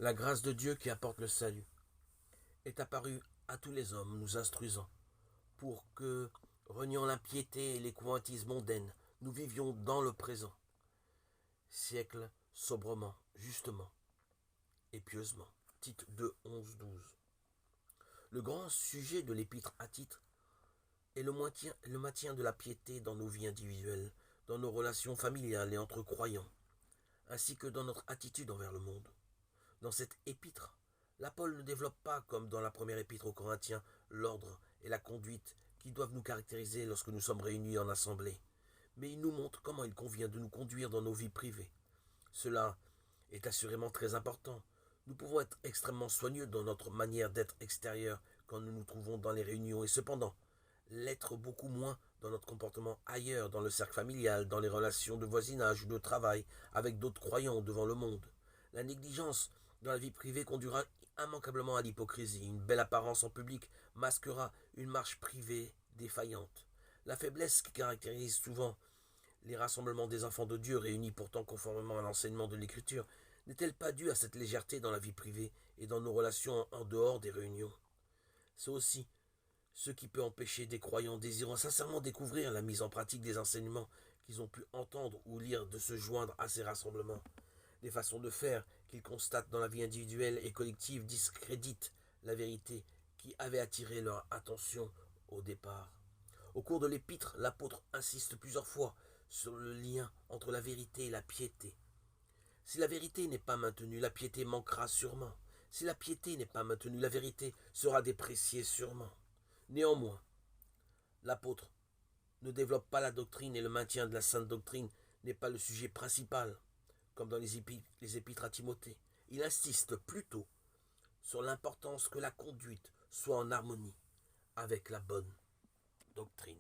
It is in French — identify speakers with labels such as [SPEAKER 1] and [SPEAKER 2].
[SPEAKER 1] La grâce de Dieu qui apporte le salut est apparue à tous les hommes, nous instruisant, pour que, reniant l'impiété et les convoitises mondaines, nous vivions dans le présent siècle sobrement, justement et pieusement. Tite 2, 11, 12. Le grand sujet de l'épître à Tite est le maintien de la piété dans nos vies individuelles, dans nos relations familiales et entre croyants, ainsi que dans notre attitude envers le monde. Dans cette épître, l'Apôtre ne développe pas, comme dans la première épître aux Corinthiens, l'ordre et la conduite qui doivent nous caractériser lorsque nous sommes réunis en assemblée, mais il nous montre comment il convient de nous conduire dans nos vies privées. Cela est assurément très important. Nous pouvons être extrêmement soigneux dans notre manière d'être extérieur quand nous nous trouvons dans les réunions et cependant l'être beaucoup moins dans notre comportement ailleurs, dans le cercle familial, dans les relations de voisinage ou de travail avec d'autres croyants devant le monde. La négligence dans la vie privée conduira immanquablement à l'hypocrisie. Une belle apparence en public masquera une marche privée défaillante. La faiblesse qui caractérise souvent les rassemblements des enfants de Dieu réunis pourtant conformément à l'enseignement de l'Écriture n'est-elle pas due à cette légèreté dans la vie privée et dans nos relations en dehors des réunions? C'est aussi ce qui peut empêcher des croyants désirant sincèrement découvrir la mise en pratique des enseignements qu'ils ont pu entendre ou lire de se joindre à ces rassemblements. Les façons de faire qu'ils constatent dans la vie individuelle et collective discréditent la vérité qui avait attiré leur attention au départ. Au cours de l'épître, l'apôtre insiste plusieurs fois sur le lien entre la vérité et la piété. Si la vérité n'est pas maintenue, la piété manquera sûrement. Si la piété n'est pas maintenue, la vérité sera dépréciée sûrement. Néanmoins, l'apôtre ne développe pas la doctrine et le maintien de la sainte doctrine n'est pas le sujet principal, comme dans les épîtres à Timothée. Il insiste plutôt sur l'importance que la conduite soit en harmonie avec la bonne doctrine.